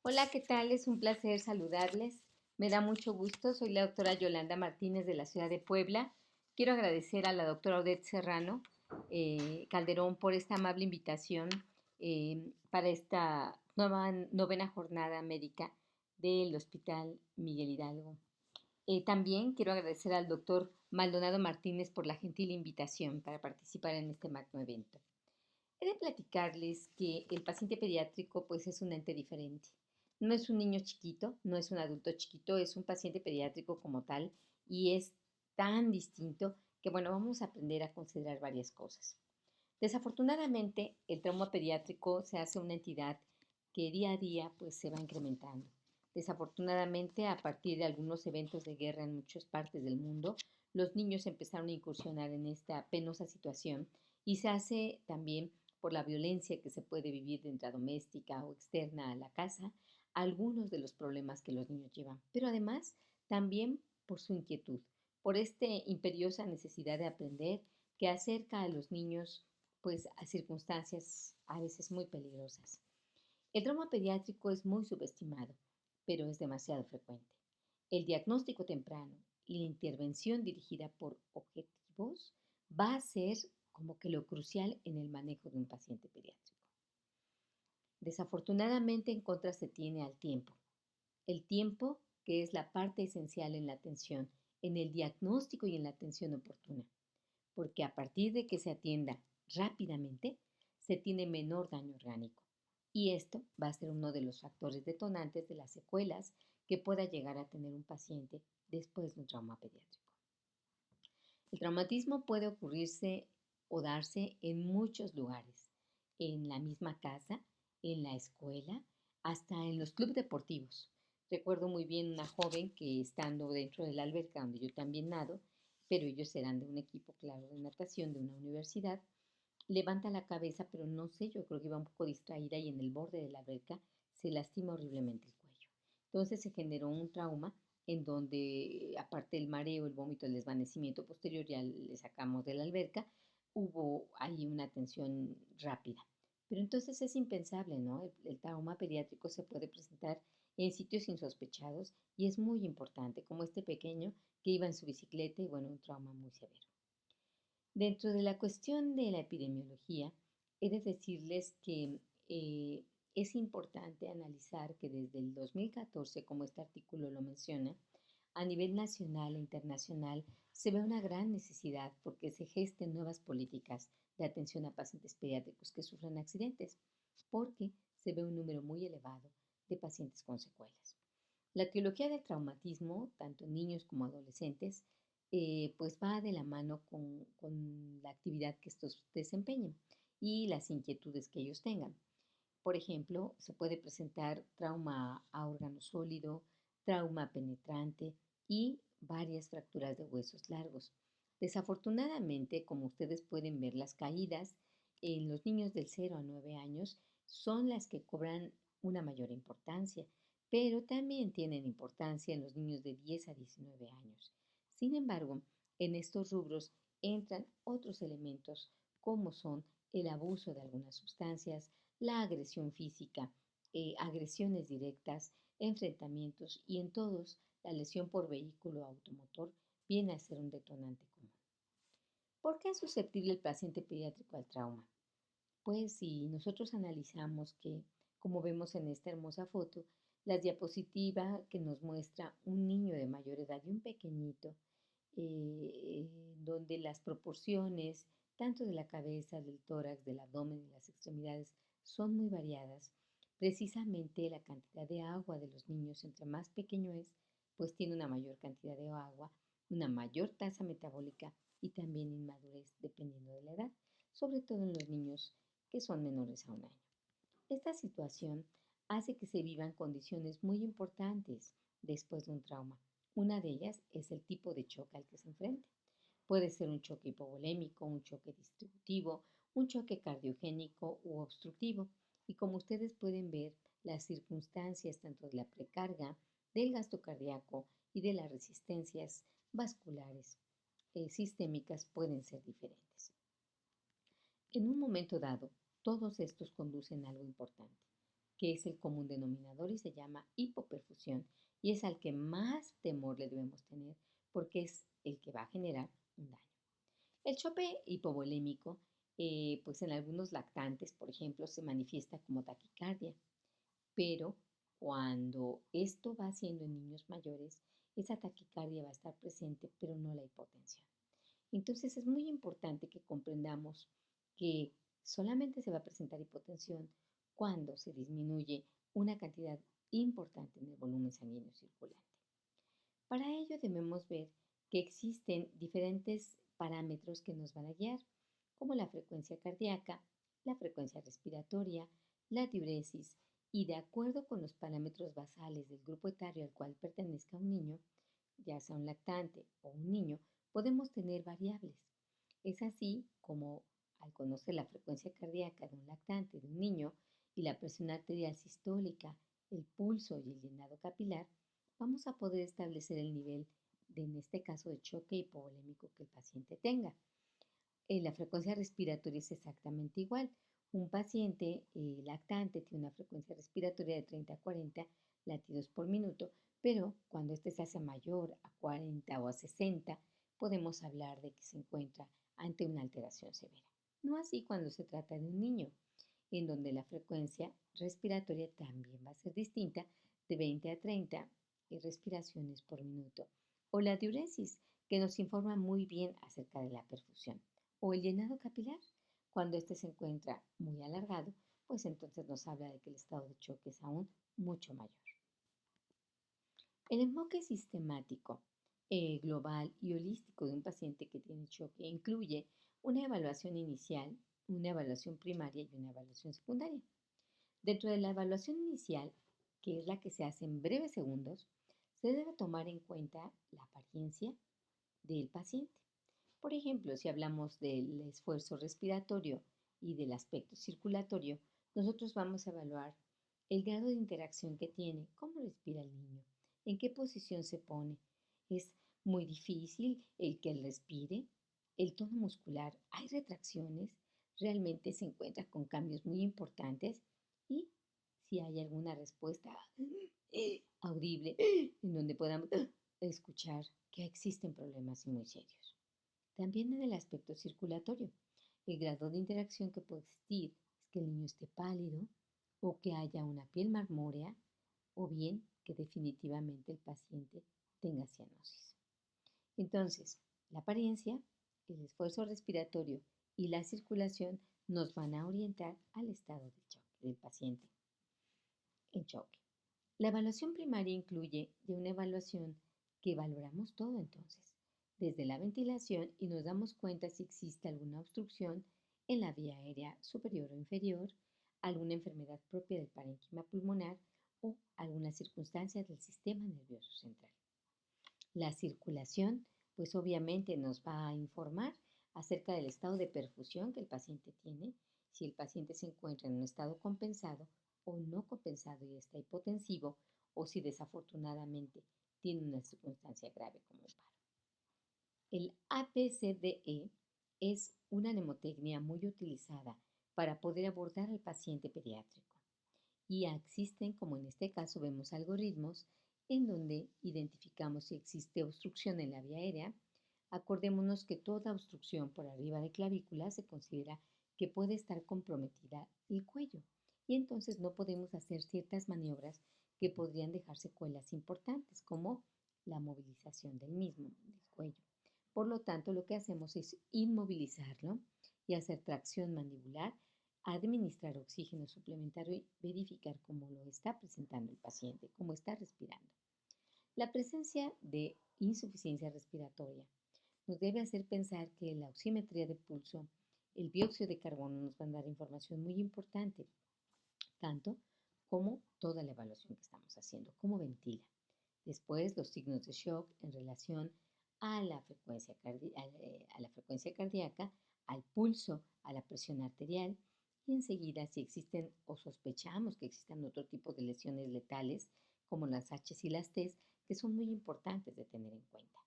Hola, ¿qué tal? Es un placer saludarles. Me da mucho gusto. Soy la doctora Yolanda Martínez de la ciudad de Puebla. Quiero agradecer a la doctora Odette Serrano Calderón por esta amable invitación para esta novena jornada médica del Hospital Miguel Hidalgo. También quiero agradecer al doctor Maldonado Martínez por la gentil invitación para participar en este magno evento. He de platicarles que el paciente pediátrico pues es un ente diferente. No es un niño chiquito, no es un adulto chiquito, es un paciente pediátrico como tal y es tan distinto que bueno, vamos a aprender a considerar varias cosas. Desafortunadamente, el trauma pediátrico se hace una entidad que día a día pues se va incrementando. Desafortunadamente, a partir de algunos eventos de guerra en muchas partes del mundo, los niños empezaron a incursionar en esta penosa situación y se hace también por la violencia que se puede vivir dentro doméstica o externa a la casa, algunos de los problemas que los niños llevan, pero además también por su inquietud, por esta imperiosa necesidad de aprender que acerca a los niños pues a circunstancias a veces muy peligrosas. El trauma pediátrico es muy subestimado, pero es demasiado frecuente. El diagnóstico temprano y la intervención dirigida por objetivos va a ser como que lo crucial en el manejo de un paciente pediátrico. Desafortunadamente en contra se tiene al tiempo. El tiempo que es la parte esencial en la atención, en el diagnóstico y en la atención oportuna, porque a partir de que se atienda rápidamente, se tiene menor daño orgánico. Y esto va a ser uno de los factores detonantes de las secuelas que pueda llegar a tener un paciente después de un trauma pediátrico. El traumatismo puede ocurrirse o darse en muchos lugares, en la misma casa, en la escuela, hasta en los clubes deportivos. Recuerdo muy bien una joven que estando dentro de la alberca donde yo también nado, pero ellos eran de un equipo, claro, de natación de una universidad, levanta la cabeza, pero no sé, yo creo que iba un poco distraída y en el borde de la alberca se lastima horriblemente el cuello. Entonces se generó un trauma en donde, aparte del mareo, el vómito, el desvanecimiento posterior, ya le sacamos de la alberca, hubo ahí una atención rápida. Pero entonces es impensable, ¿no? El trauma pediátrico se puede presentar en sitios insospechados y es muy importante, como este pequeño que iba en su bicicleta y bueno, un trauma muy severo. Dentro de la cuestión de la epidemiología, he de decirles que es importante analizar que desde el 2014, como este artículo lo menciona, a nivel nacional e internacional se ve una gran necesidad porque se gesten nuevas políticas de atención a pacientes pediátricos que sufren accidentes, porque se ve un número muy elevado de pacientes con secuelas. La teología del traumatismo, tanto en niños como adolescentes, pues va de la mano con la actividad que estos desempeñen y las inquietudes que ellos tengan. Por ejemplo, se puede presentar trauma a órgano sólido, trauma penetrante y varias fracturas de huesos largos. Desafortunadamente, como ustedes pueden ver, las caídas en los niños del 0 a 9 años son las que cobran una mayor importancia, pero también tienen importancia en los niños de 10 a 19 años. Sin embargo, en estos rubros entran otros elementos como son el abuso de algunas sustancias, la agresión física, agresiones directas, enfrentamientos y en todos la lesión por vehículo automotor viene a ser un detonante común. ¿Por qué es susceptible el paciente pediátrico al trauma? Pues si nosotros analizamos que, como vemos en esta hermosa foto, la diapositiva que nos muestra un niño de mayor edad y un pequeñito, donde las proporciones tanto de la cabeza, del tórax, del abdomen y las extremidades son muy variadas, precisamente la cantidad de agua de los niños, entre más pequeño es, pues tiene una mayor cantidad de agua, una mayor tasa metabólica y también inmadurez dependiendo de la edad, sobre todo en los niños que son menores a un año. Esta situación hace que se vivan condiciones muy importantes después de un trauma. Una de ellas es el tipo de choque al que se enfrenta. Puede ser un choque hipovolémico, un choque distributivo, un choque cardiogénico u obstructivo. Y como ustedes pueden ver, las circunstancias tanto de la precarga, del gasto cardíaco y de las resistencias vasculares sistémicas pueden ser diferentes. En un momento dado, todos estos conducen a algo importante. que es el común denominador y se llama hipoperfusión y es al que más temor le debemos tener porque es el que va a generar un daño. El choque hipovolémico, pues en algunos lactantes, por ejemplo, se manifiesta como taquicardia, pero cuando esto va siendo en niños mayores, esa taquicardia va a estar presente, pero no la hipotensión. Entonces es muy importante que comprendamos que solamente se va a presentar hipotensión cuando se disminuye una cantidad importante en el volumen sanguíneo circulante. Para ello debemos ver que existen diferentes parámetros que nos van a guiar, como la frecuencia cardíaca, la frecuencia respiratoria, la diuresis, y de acuerdo con los parámetros basales del grupo etario al cual pertenezca un niño, ya sea un lactante o un niño, podemos tener variables. Es así como al conocer la frecuencia cardíaca de un lactante, de un niño, y la presión arterial sistólica, el pulso y el llenado capilar, vamos a poder establecer el nivel de, en este caso, de choque hipovolémico que el paciente tenga. La frecuencia respiratoria es exactamente igual. Un paciente lactante tiene una frecuencia respiratoria de 30 a 40 latidos por minuto, pero cuando este se hace mayor a 40 o a 60, podemos hablar de que se encuentra ante una alteración severa. No así cuando se trata de un niño, en donde la frecuencia respiratoria también va a ser distinta de 20 a 30 respiraciones por minuto. O la diuresis, que nos informa muy bien acerca de la perfusión. O el llenado capilar, cuando este se encuentra muy alargado, pues entonces nos habla de que el estado de choque es aún mucho mayor. El enfoque sistemático, global y holístico de un paciente que tiene choque incluye una evaluación inicial, una evaluación primaria y una evaluación secundaria. Dentro de la evaluación inicial, que es la que se hace en breves segundos, se debe tomar en cuenta la apariencia del paciente. Por ejemplo, si hablamos del esfuerzo respiratorio y del aspecto circulatorio, nosotros vamos a evaluar el grado de interacción que tiene, cómo respira el niño, en qué posición se pone. Es muy difícil el que él respire, el tono muscular, hay retracciones, realmente se encuentra con cambios muy importantes y si hay alguna respuesta audible en donde podamos escuchar que existen problemas muy serios. También en el aspecto circulatorio, el grado de interacción que puede existir es que el niño esté pálido o que haya una piel marmórea o bien que definitivamente el paciente tenga cianosis. Entonces, la apariencia, el esfuerzo respiratorio y la circulación nos van a orientar al estado de choque del paciente en choque. La evaluación primaria incluye de una evaluación que valoramos todo entonces, desde la ventilación y nos damos cuenta si existe alguna obstrucción en la vía aérea superior o inferior, alguna enfermedad propia del parénquima pulmonar o alguna circunstancia del sistema nervioso central. La circulación, pues obviamente nos va a informar acerca del estado de perfusión que el paciente tiene, si el paciente se encuentra en un estado compensado o no compensado y está hipotensivo, o si desafortunadamente tiene una circunstancia grave como un paro. El ABCDE es una mnemotecnia muy utilizada para poder abordar al paciente pediátrico. Y existen, como en este caso vemos algoritmos, en donde identificamos si existe obstrucción en la vía aérea. Acordémonos que toda obstrucción por arriba de clavícula se considera que puede estar comprometida el cuello y entonces no podemos hacer ciertas maniobras que podrían dejar secuelas importantes como la movilización del mismo, del cuello. Por lo tanto, lo que hacemos es inmovilizarlo y hacer tracción mandibular, administrar oxígeno suplementario y verificar cómo lo está presentando el paciente, cómo está respirando. La presencia de insuficiencia respiratoria nos debe hacer pensar que la oximetría de pulso, el dióxido de carbono nos van a dar información muy importante, tanto como toda la evaluación que estamos haciendo, cómo ventila. Después, los signos de shock en relación a la frecuencia cardíaca, al pulso, a la presión arterial y enseguida si existen o sospechamos que existan otro tipo de lesiones letales como las H y las T, que son muy importantes de tener en cuenta.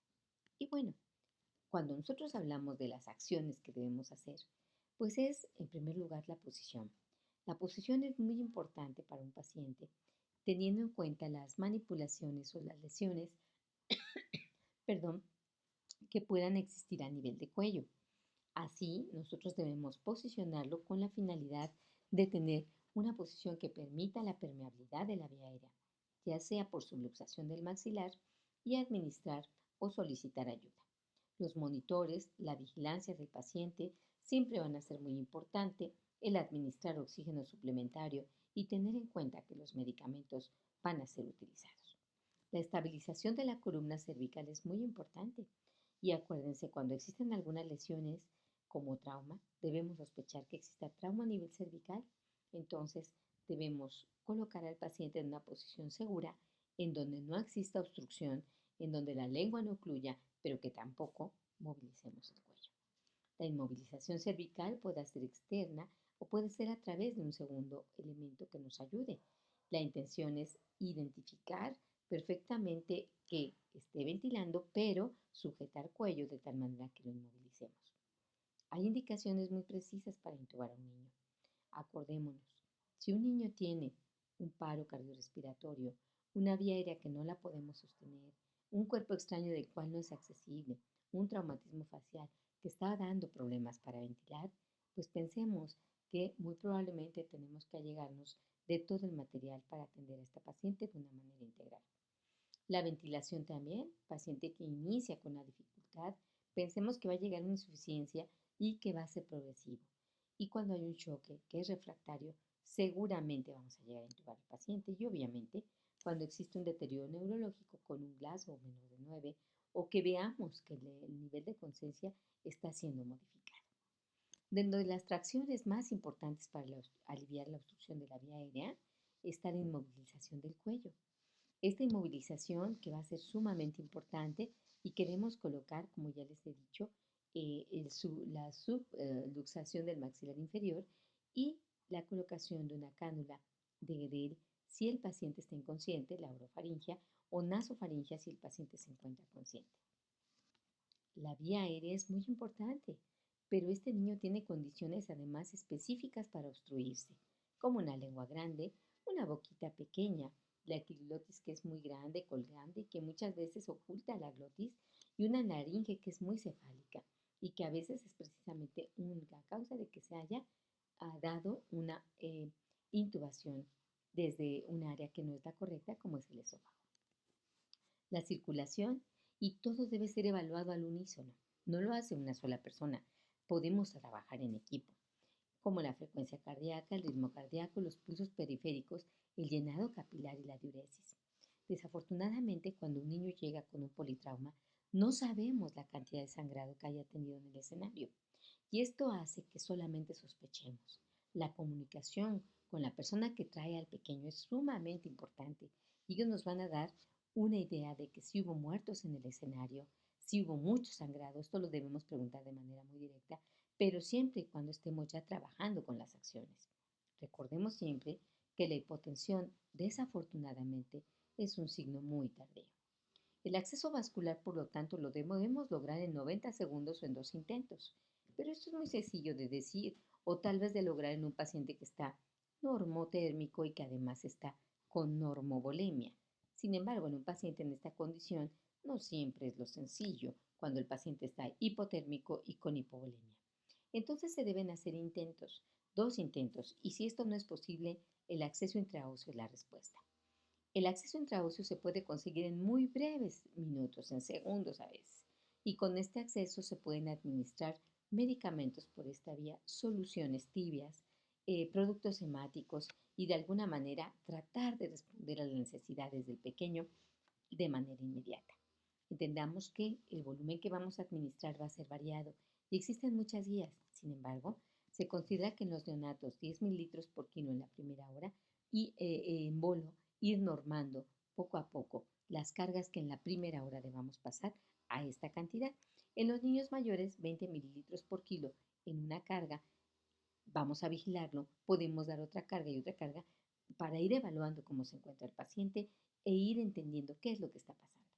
Y bueno, cuando nosotros hablamos de las acciones que debemos hacer, pues es en primer lugar la posición. La posición es muy importante para un paciente, teniendo en cuenta las manipulaciones o las lesiones, perdón, que puedan existir a nivel de cuello. Así, nosotros debemos posicionarlo con la finalidad de tener una posición que permita la permeabilidad de la vía aérea, ya sea por subluxación del maxilar, y administrar o solicitar ayuda. Los monitores, la vigilancia del paciente siempre van a ser muy importante, el administrar oxígeno suplementario y tener en cuenta que los medicamentos van a ser utilizados. La estabilización de la columna cervical es muy importante y acuérdense, cuando existen algunas lesiones como trauma, debemos sospechar que exista trauma a nivel cervical, entonces debemos colocar al paciente en una posición segura, en donde no exista obstrucción, en donde la lengua no ocluya, pero que tampoco movilicemos el cuello. La inmovilización cervical puede ser externa o puede ser a través de un segundo elemento que nos ayude. La intención es identificar perfectamente que esté ventilando, pero sujetar cuello de tal manera que lo inmovilicemos. Hay indicaciones muy precisas para intubar a un niño. Acordémonos, si un niño tiene un paro cardiorrespiratorio, una vía aérea que no la podemos sostener, un cuerpo extraño del cual no es accesible, un traumatismo facial que está dando problemas para ventilar, pues pensemos que muy probablemente tenemos que allegarnos de todo el material para atender a esta paciente de una manera integral. La ventilación también, paciente que inicia con la dificultad, pensemos que va a llegar una insuficiencia y que va a ser progresivo. Y cuando hay un choque que es refractario, seguramente vamos a llegar a intubar al paciente y obviamente cuando existe un deterioro neurológico con un Glasgow menor de 9 o que veamos que el nivel de conciencia está siendo modificado. Dentro de las tracciones más importantes para aliviar la obstrucción de la vía aérea está la inmovilización del cuello. Esta inmovilización que va a ser sumamente importante y queremos colocar, como ya les he dicho, la subluxación del maxilar inferior y la colocación de una cánula de Guedel si el paciente está inconsciente, la orofaringia, o nasofaringia si el paciente se encuentra consciente. La vía aérea es muy importante, pero este niño tiene condiciones además específicas para obstruirse, como una lengua grande, una boquita pequeña, la epiglotis que es muy grande, colgante y que muchas veces oculta la glotis, y una laringe que es muy cefálica y que a veces es precisamente una causa de que se haya dado una intubación desde un área que no es la correcta, como es el esófago. La circulación y todo debe ser evaluado al unísono. No lo hace una sola persona. Podemos trabajar en equipo, como la frecuencia cardíaca, el ritmo cardíaco, los pulsos periféricos, el llenado capilar y la diuresis. Desafortunadamente, cuando un niño llega con un politrauma, no sabemos la cantidad de sangrado que haya tenido en el escenario. Y esto hace que solamente sospechemos. La comunicación con la persona que trae al pequeño es sumamente importante y ellos nos van a dar una idea de que si hubo muertos en el escenario, si hubo mucho sangrado, esto lo debemos preguntar de manera muy directa, pero siempre y cuando estemos ya trabajando con las acciones. Recordemos siempre que la hipotensión, desafortunadamente, es un signo muy tardío. El acceso vascular, por lo tanto, lo debemos lograr en 90 segundos o en 2 intentos. Pero esto es muy sencillo de decir o tal vez de lograr en un paciente que está normotérmico y que además está con normovolemia. Sin embargo, en un paciente en esta condición no siempre es lo sencillo cuando el paciente está hipotérmico y con hipovolemia. Entonces se deben hacer intentos, 2 intentos, y si esto no es posible, el acceso intraóseo es la respuesta. El acceso intraóseo se puede conseguir en muy breves minutos, en segundos a veces, y con este acceso se pueden administrar medicamentos por esta vía, soluciones tibias, productos hemáticos y de alguna manera tratar de responder a las necesidades del pequeño de manera inmediata. Entendamos que el volumen que vamos a administrar va a ser variado y existen muchas guías. Sin embargo, se considera que en los neonatos 10 mililitros por kilo en la primera hora y en bolo ir normando poco a poco las cargas que en la primera hora debamos pasar a esta cantidad. En los niños mayores, 20 mililitros por kilo en una carga, vamos a vigilarlo, podemos dar otra carga y otra carga para ir evaluando cómo se encuentra el paciente e ir entendiendo qué es lo que está pasando.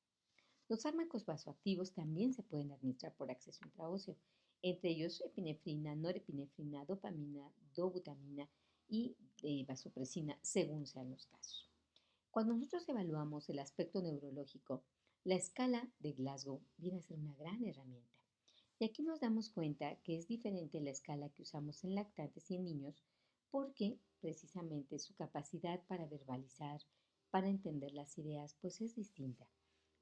Los fármacos vasoactivos también se pueden administrar por acceso intraóseo, entre ellos epinefrina, norepinefrina, dopamina, dobutamina y vasopresina según sean los casos. Cuando nosotros evaluamos el aspecto neurológico, la escala de Glasgow viene a ser una gran herramienta. Y aquí nos damos cuenta que es diferente la escala que usamos en lactantes y en niños porque precisamente su capacidad para verbalizar, para entender las ideas, pues es distinta.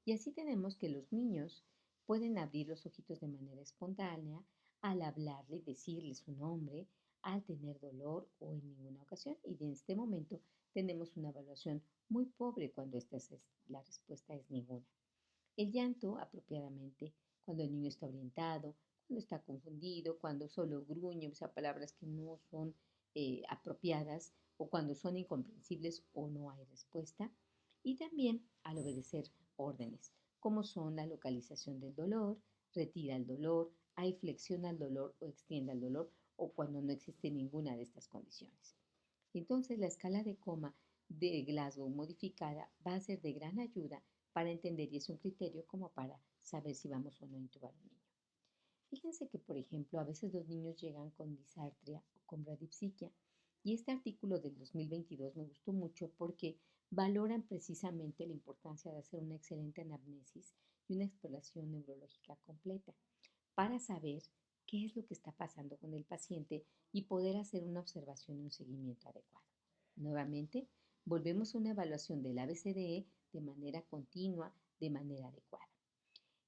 Y así tenemos que los niños pueden abrir los ojitos de manera espontánea al hablarle y decirle su nombre, al tener dolor o en ninguna ocasión. Y en este momento tenemos una evaluación muy pobre cuando la respuesta es ninguna. El llanto, apropiadamente, cuando el niño está orientado, cuando está confundido, cuando solo gruñe, usa palabras que no son apropiadas o cuando son incomprensibles o no hay respuesta. Y también al obedecer órdenes, como son la localización del dolor, retira el dolor, hay flexiona el dolor o extienda el dolor o cuando no existe ninguna de estas condiciones. Entonces, la escala de coma de Glasgow modificada va a ser de gran ayuda para entender y es un criterio como para saber si vamos o no a intubar a un niño. Fíjense que, por ejemplo, a veces los niños llegan con disartria o con bradipsiquia y este artículo del 2022 me gustó mucho porque valoran precisamente la importancia de hacer una excelente anamnesis y una exploración neurológica completa para saber qué es lo que está pasando con el paciente y poder hacer una observación y un seguimiento adecuado. Nuevamente, volvemos a una evaluación del ABCDE de manera continua, de manera adecuada.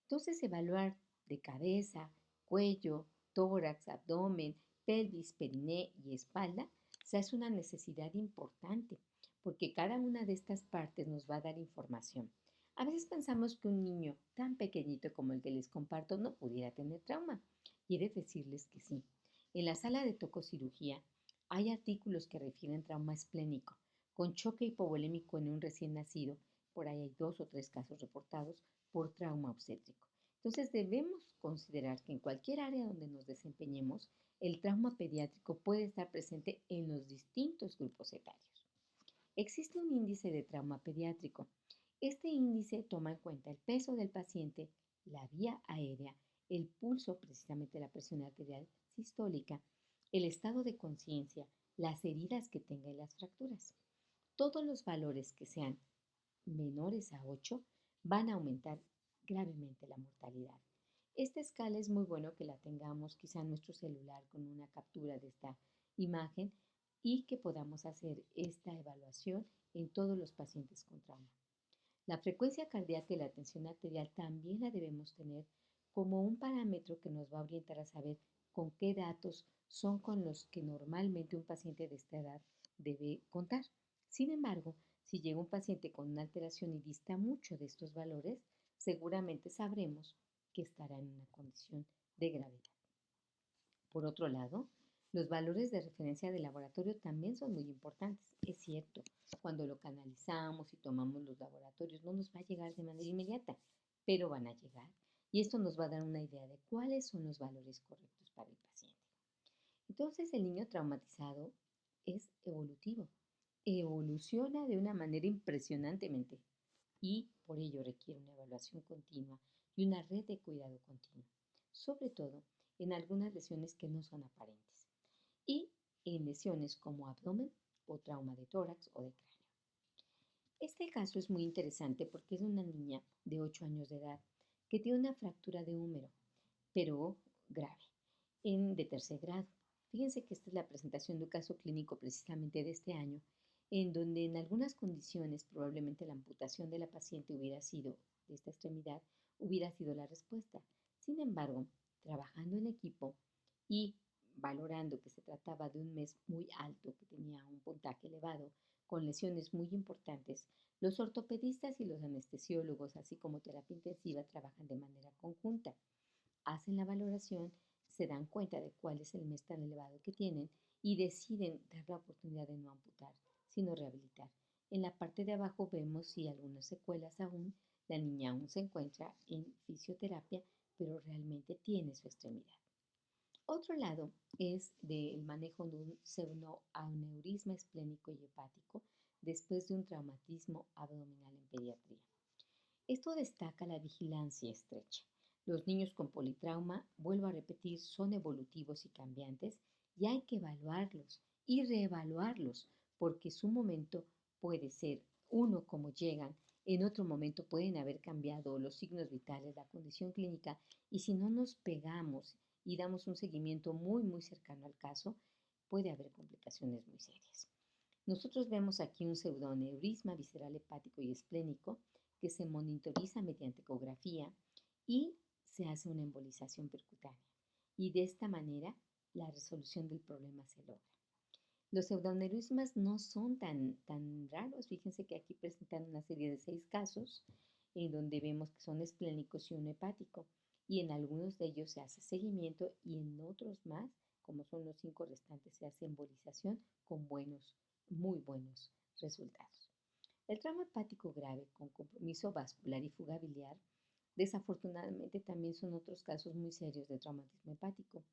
Entonces, evaluar de cabeza, cuello, tórax, abdomen, pelvis, periné y espalda se hace una necesidad importante porque cada una de estas partes nos va a dar información. A veces pensamos que un niño tan pequeñito como el que les comparto no pudiera tener trauma. Y he de decirles que sí. En la sala de tococirugía hay artículos que refieren trauma esplénico, con choque hipovolémico en un recién nacido. Por ahí hay 2 o 3 casos reportados por trauma obstétrico. Entonces debemos considerar que en cualquier área donde nos desempeñemos, el trauma pediátrico puede estar presente en los distintos grupos etarios. Existe un índice de trauma pediátrico. Este índice toma en cuenta el peso del paciente, la vía aérea, el pulso, precisamente la presión arterial sistólica, el estado de conciencia, las heridas que tenga y las fracturas. Todos los valores que sean menores a 8 van a aumentar gravemente la mortalidad. Esta escala es muy bueno que la tengamos quizá en nuestro celular con una captura de esta imagen y que podamos hacer esta evaluación en todos los pacientes con trauma. La frecuencia cardíaca y la tensión arterial también la debemos tener como un parámetro que nos va a orientar a saber con qué datos son con los que normalmente un paciente de esta edad debe contar. Sin embargo, si llega un paciente con una alteración y dista mucho de estos valores, seguramente sabremos que estará en una condición de gravedad. Por otro lado, los valores de referencia de laboratorio también son muy importantes. Es cierto, cuando lo canalizamos y tomamos los laboratorios no nos va a llegar de manera inmediata, pero van a llegar y esto nos va a dar una idea de cuáles son los valores correctos para el paciente. Entonces el niño traumatizado es evolutivo, evoluciona de una manera impresionantemente y por ello requiere una evaluación continua y una red de cuidado continuo, sobre todo en algunas lesiones que no son aparentes y en lesiones como abdomen o trauma de tórax o de cráneo. Este caso es muy interesante porque es una niña de 8 años de edad que tiene una fractura de húmero, pero grave, de tercer grado. Fíjense que esta es la presentación de un caso clínico precisamente de este año, en donde en algunas condiciones probablemente la amputación de la paciente hubiera sido, de esta extremidad, hubiera sido la respuesta. Sin embargo, trabajando en equipo y valorando que se trataba de un mes muy alto, que tenía un puntaje elevado, con lesiones muy importantes, los ortopedistas y los anestesiólogos, así como terapia intensiva, trabajan de manera conjunta. Hacen la valoración, se dan cuenta de cuál es el mes tan elevado que tienen y deciden dar la oportunidad de no amputar, sino rehabilitar. En la parte de abajo vemos si algunas secuelas aún, la niña aún se encuentra en fisioterapia, pero realmente tiene su extremidad. Otro lado es del manejo de un pseudoaneurisma esplénico y hepático después de un traumatismo abdominal en pediatría. Esto destaca la vigilancia estrecha. Los niños con politrauma, vuelvo a repetir, son evolutivos y cambiantes y hay que evaluarlos y reevaluarlos, porque su momento puede ser uno como llegan, en otro momento pueden haber cambiado los signos vitales, la condición clínica, y si no nos pegamos y damos un seguimiento muy cercano al caso, puede haber complicaciones muy serias. Nosotros vemos aquí un pseudoneurisma visceral hepático y esplénico que se monitoriza mediante ecografía y se hace una embolización percutánea. Y de esta manera la resolución del problema se logra. Los pseudoneurismas no son tan raros. Fíjense que aquí presentan una serie de 6 casos en donde vemos que son esplénicos y uno hepático. Y en algunos de ellos se hace seguimiento y en otros más, como son los 5 restantes, se hace embolización con muy buenos resultados. El trauma hepático grave con compromiso vascular y fuga biliar, desafortunadamente también son otros casos muy serios de traumatismo hepático.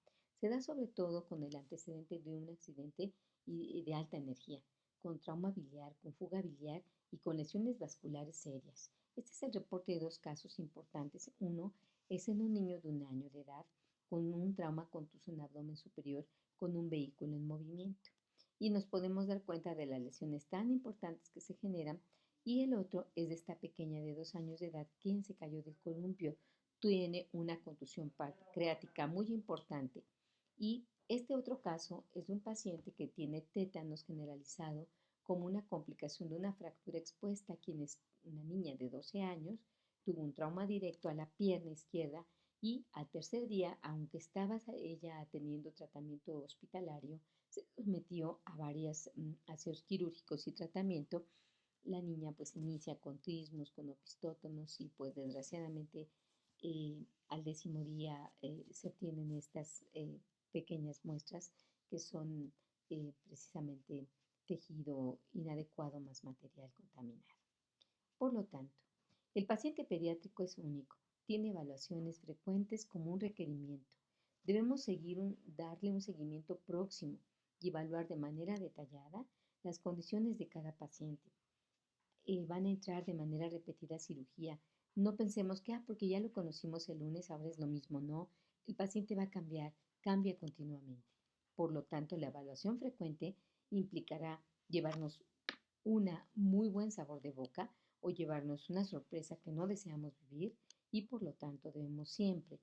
Se da sobre todo con el antecedente de un accidente de alta energía, con trauma biliar, con fuga biliar y con lesiones vasculares serias. Este es el reporte de 2 casos importantes. Uno es en un niño de 1 año de edad con un trauma contuso en abdomen superior con un vehículo en movimiento. Y nos podemos dar cuenta de las lesiones tan importantes que se generan. Y el otro es de esta pequeña de 2 años de edad quien se cayó del columpio, tiene una contusión pancreática muy importante. Y este otro caso es de un paciente que tiene tétanos generalizado como una complicación de una fractura expuesta, quien es una niña de 12 años, tuvo un trauma directo a la pierna izquierda y al tercer día, aunque estaba ella teniendo tratamiento hospitalario, se sometió a varios aseos quirúrgicos y tratamiento. La niña pues inicia con trismos, con opistótonos y pues desgraciadamente al 10.º día se obtienen estas pequeñas muestras que son precisamente tejido inadecuado más material contaminado. Por lo tanto, el paciente pediátrico es único, tiene evaluaciones frecuentes como un requerimiento. Debemos darle un seguimiento próximo y evaluar de manera detallada las condiciones de cada paciente. Van a entrar de manera repetida a cirugía. No pensemos que, porque ya lo conocimos el lunes, ahora es lo mismo. No, el paciente va a cambiar, cambia continuamente. Por lo tanto, la evaluación frecuente implicará llevarnos un muy buen sabor de boca o llevarnos una sorpresa que no deseamos vivir y por lo tanto debemos siempre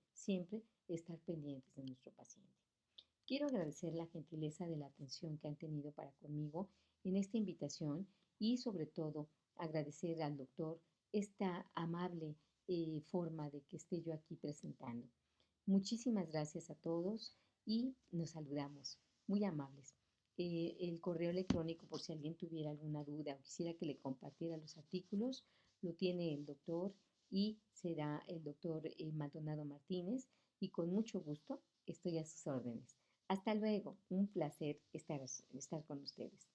estar pendientes de nuestro paciente. Quiero agradecer la gentileza de la atención que han tenido para conmigo en esta invitación y sobre todo agradecer al doctor esta amable forma de que esté yo aquí presentando. Muchísimas gracias a todos y nos saludamos. Muy amables. El correo electrónico, por si alguien tuviera alguna duda o quisiera que le compartiera los artículos, lo tiene el doctor y será el doctor Maldonado Martínez y con mucho gusto estoy a sus órdenes. Hasta luego, un placer estar con ustedes.